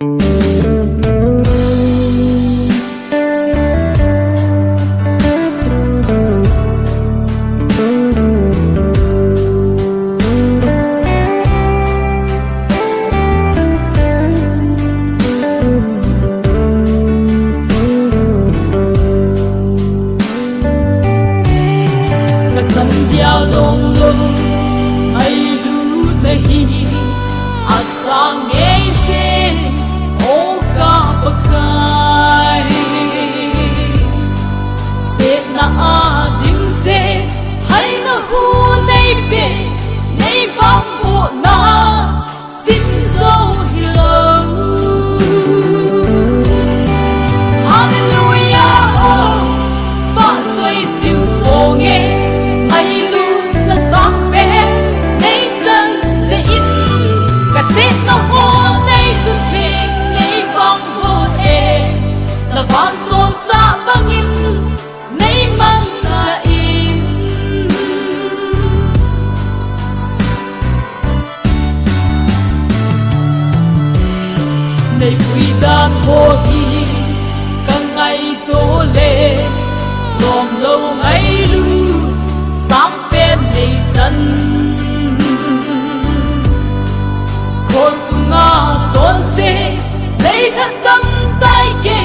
Này quy đàn hồ hi càng ngày tố lệ lòm lâu ngày lưu sáng bên này chân khổ sung ngã tôn xe lấy khăn tâm tay kê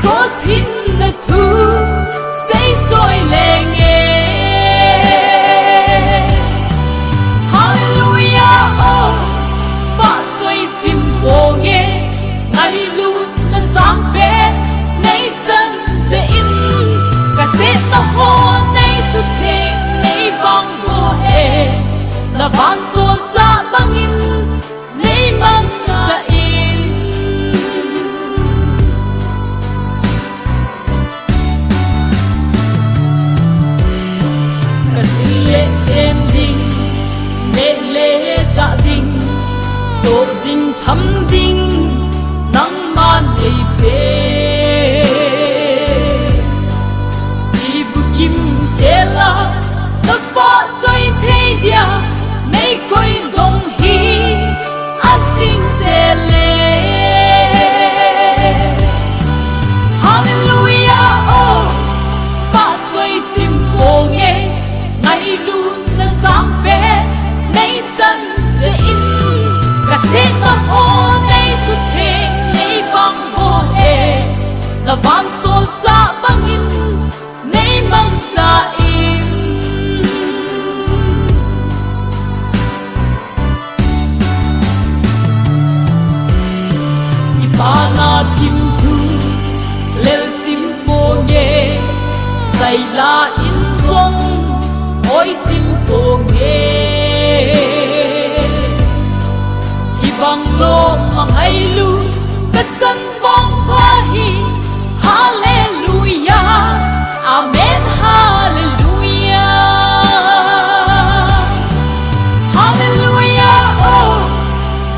cross hin the two say tôi lệ nghe hallelujah oh ba tôi tim vô nghe ngày luôn là sáng bé nay chân sẽ in cả sẽ tao hôn nay xuất hiện nay vang vô hè là vang xô cha băng in nay mang cha in cả sự lệ thêm đinh lệ lệ dạ đinh tổ đinh thắm đinh nắng man đầy về ibu kim sẽ là tất cả tôi thấy dia nay coi dòng hi ắt tin sẽ lên hallelujah oh ba tôi tim cô nghe ngày luôn là sáng bé nay chân sẽ in cả sẽ tâm hồn nay xuất hiện vang vô hè là vang xô cha băng in nay mang cha in ipana tim thu lel tim po nghe say la in song oi tim po nghe hi bang lo mang ai lu cất dân vong hoa hi hallelujah amen hallelujah hallelujah oh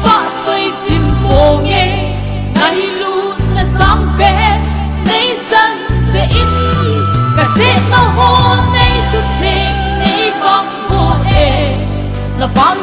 ba tôi tim vô nghe ngày luôn là sáng bé nay chân sẽ in cả sẽ tao hôn nay xuất hiện nay vang vô hè là vang